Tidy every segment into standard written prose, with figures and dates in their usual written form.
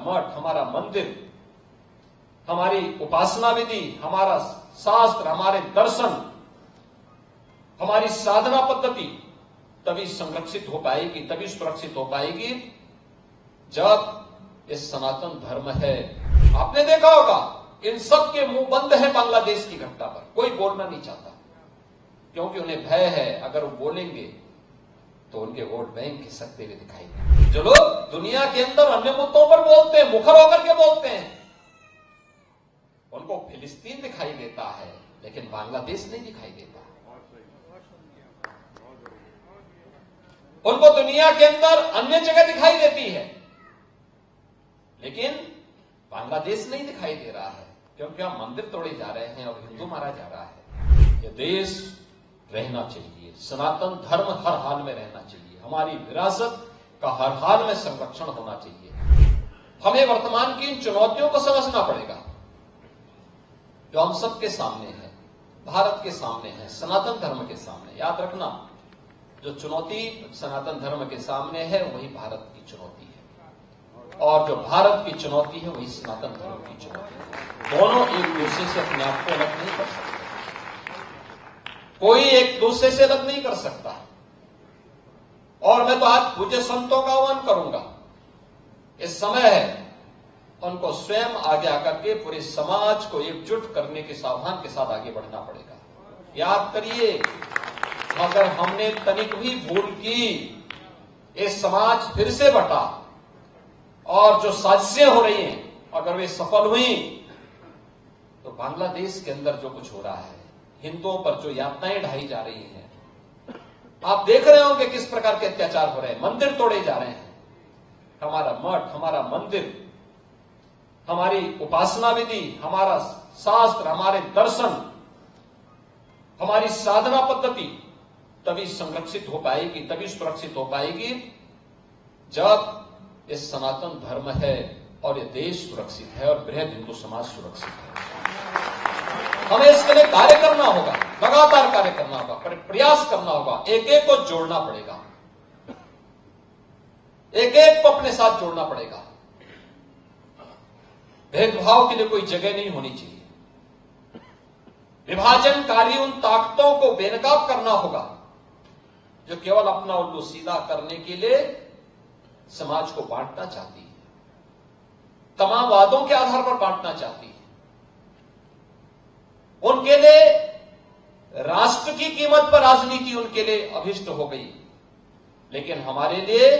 मठ, हमारा मंदिर, हमारी उपासना विधि, हमारा शास्त्र, हमारे दर्शन, हमारी साधना पद्धति तभी संरक्षित हो पाएगी, तभी सुरक्षित हो पाएगी जब ये सनातन धर्म है। आपने देखा होगा इन सब के मुंह बंद है बांग्लादेश की घटना पर, कोई बोलना नहीं चाहता क्योंकि उन्हें भय है अगर वो बोलेंगे तो उनके वोट बैंक खिसकते हुए दिखाई देंगे। जो लोग दुनिया के अंदर अन्य मुद्दों पर बोलते हैं, मुखर होकर के बोलते हैं, उनको फिलिस्तीन दिखाई देता है लेकिन बांग्लादेश नहीं दिखाई देता। उनको दुनिया के अंदर अन्य जगह दिखाई देती है लेकिन बांग्लादेश नहीं दिखाई दे रहा है क्योंकि हम मंदिर तोड़े जा रहे हैं और हिंदू मारा जा रहा है। यह देश रहना चाहिए, सनातन धर्म हर हाल में रहना चाहिए, हमारी विरासत का हर हाल में संरक्षण होना चाहिए। हमें वर्तमान की इन चुनौतियों को समझना पड़ेगा जो हम सबके सामने है, भारत के सामने है, सनातन धर्म के सामने। याद रखना, जो चुनौती सनातन धर्म के सामने है वही भारत की चुनौती है और जो भारत की चुनौती है वही सनातन धर्म की चुनौती है। दोनों एक दूसरे से अपने आप को अलग नहीं कर सकते, कोई एक दूसरे से अलग नहीं कर सकता। और मैं तो आज पूज्य संतों का आह्वान करूंगा, इस समय है उनको स्वयं आगे आकर के पूरे समाज को एकजुट करने के सावधान के साथ आगे बढ़ना पड़ेगा। याद करिए, अगर हमने तनिक भी भूल की, ये समाज फिर से बटा और जो साजिशें हो रही हैं अगर वे सफल हुई तो बांग्लादेश के अंदर जो कुछ हो रहा है, हिंदुओं पर जो यातनाएं ढाई जा रही हैं, आप देख रहे होंगे किस प्रकार के अत्याचार हो रहे हैं, मंदिर तोड़े जा रहे हैं। हमारा मठ, हमारा मंदिर, हमारी उपासना विधि, हमारा शास्त्र, हमारे दर्शन, हमारी साधना पद्धति तभी संरक्षित हो पाएगी, तभी सुरक्षित हो पाएगी जब ये सनातन धर्म है और ये देश सुरक्षित है और बृहद हिंदू समाज सुरक्षित है। हमें इसके लिए कार्य करना होगा, लगातार कार्य करना होगा, प्रयास करना होगा, एक एक को जोड़ना पड़ेगा, एक एक को अपने साथ जोड़ना पड़ेगा। भेदभाव के लिए कोई जगह नहीं होनी चाहिए। विभाजनकारी उन ताकतों को बेनकाब करना होगा जो केवल अपना उल्लू सीधा करने के लिए समाज को बांटना चाहती है, तमाम वादों के आधार पर बांटना चाहती है। उनके लिए राष्ट्र की कीमत पर राजनीति उनके लिए अभिष्ट हो गई, लेकिन हमारे लिए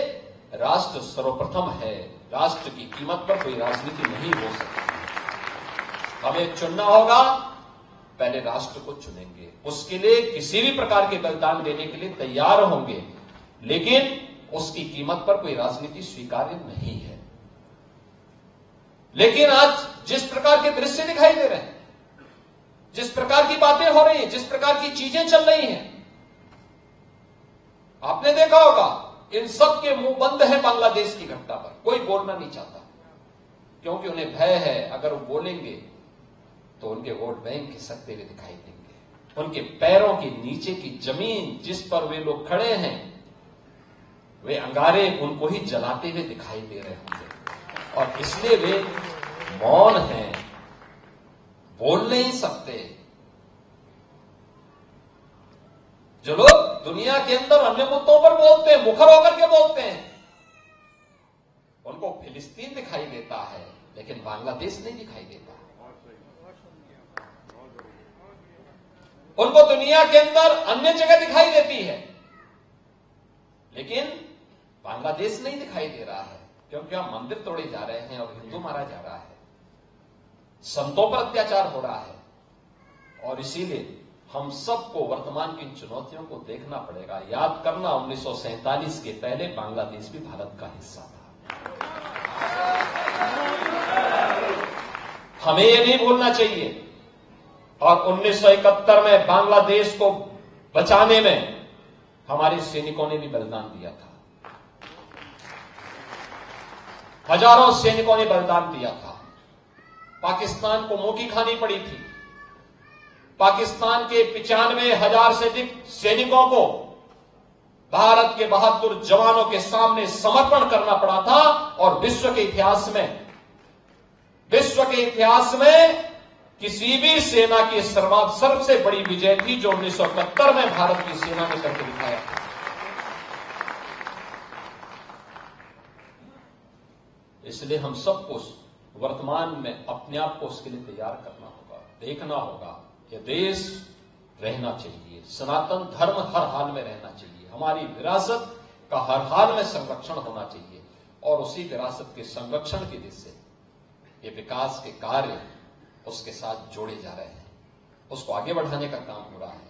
राष्ट्र सर्वप्रथम है। राष्ट्र की कीमत पर कोई राजनीति नहीं हो सकती। हमें चुनना होगा, पहले राष्ट्र को चुनेंगे, उसके लिए किसी भी प्रकार के बलिदान देने के लिए तैयार होंगे, लेकिन उसकी कीमत पर कोई राजनीति स्वीकार्य नहीं है। लेकिन आज जिस प्रकार के दृश्य दिखाई दे रहे हैं, जिस प्रकार की बातें हो रही हैं, जिस प्रकार की चीजें चल रही हैं, आपने देखा होगा इन सब के मुंह बंद है बांग्लादेश की घटना पर, कोई बोलना नहीं चाहता क्योंकि उन्हें भय है अगर वो बोलेंगे तो उनके वोट बैंक खिसकते हुए दिखाई देंगे। उनके पैरों के नीचे की जमीन जिस पर वे लोग खड़े हैं, वे अंगारे उनको ही जलाते हुए दिखाई दे रहे होंगे और इसलिए वे मौन हैं, बोल नहीं सकते। जो लोग दुनिया के अंदर अन्य मुद्दों पर बोलते हैं, मुखर होकर के बोलते हैं, उनको फिलिस्तीन दिखाई देता है लेकिन बांग्लादेश नहीं दिखाई देता। उनको दुनिया के अंदर अन्य जगह दिखाई देती है लेकिन बांग्लादेश नहीं दिखाई दे रहा है क्योंकि हम मंदिर तोड़े जा रहे हैं और हिंदू मारा जा रहा है, संतों पर अत्याचार हो रहा है। और इसीलिए हम सबको वर्तमान की इन चुनौतियों को देखना पड़ेगा। याद करना, 1947 के पहले बांग्लादेश भी भारत का हिस्सा था। हमें ये नहीं भूलना चाहिए। और 1971 में बांग्लादेश को बचाने में हमारे सैनिकों ने भी बलिदान दिया था, हजारों सैनिकों ने बलिदान दिया था। पाकिस्तान को मुंह की खानी पड़ी थी। पाकिस्तान के 95,000 से अधिक सैनिकों को भारत के बहादुर जवानों के सामने समर्पण करना पड़ा था और विश्व के इतिहास में विश्व के इतिहास में किसी भी सेना की सबसे बड़ी विजय थी जो 1971 में भारत की सेना ने करके दिखाया। इसलिए हम सबको वर्तमान में अपने आप को उसके लिए तैयार करना होगा, देखना होगा। यह देश रहना चाहिए, सनातन धर्म हर हाल में रहना चाहिए, हमारी विरासत का हर हाल में संरक्षण होना चाहिए और उसी विरासत के संरक्षण की दिशा से ये विकास के कार्य उसके साथ जोड़े जा रहे हैं, उसको आगे बढ़ाने का काम हो रहा है।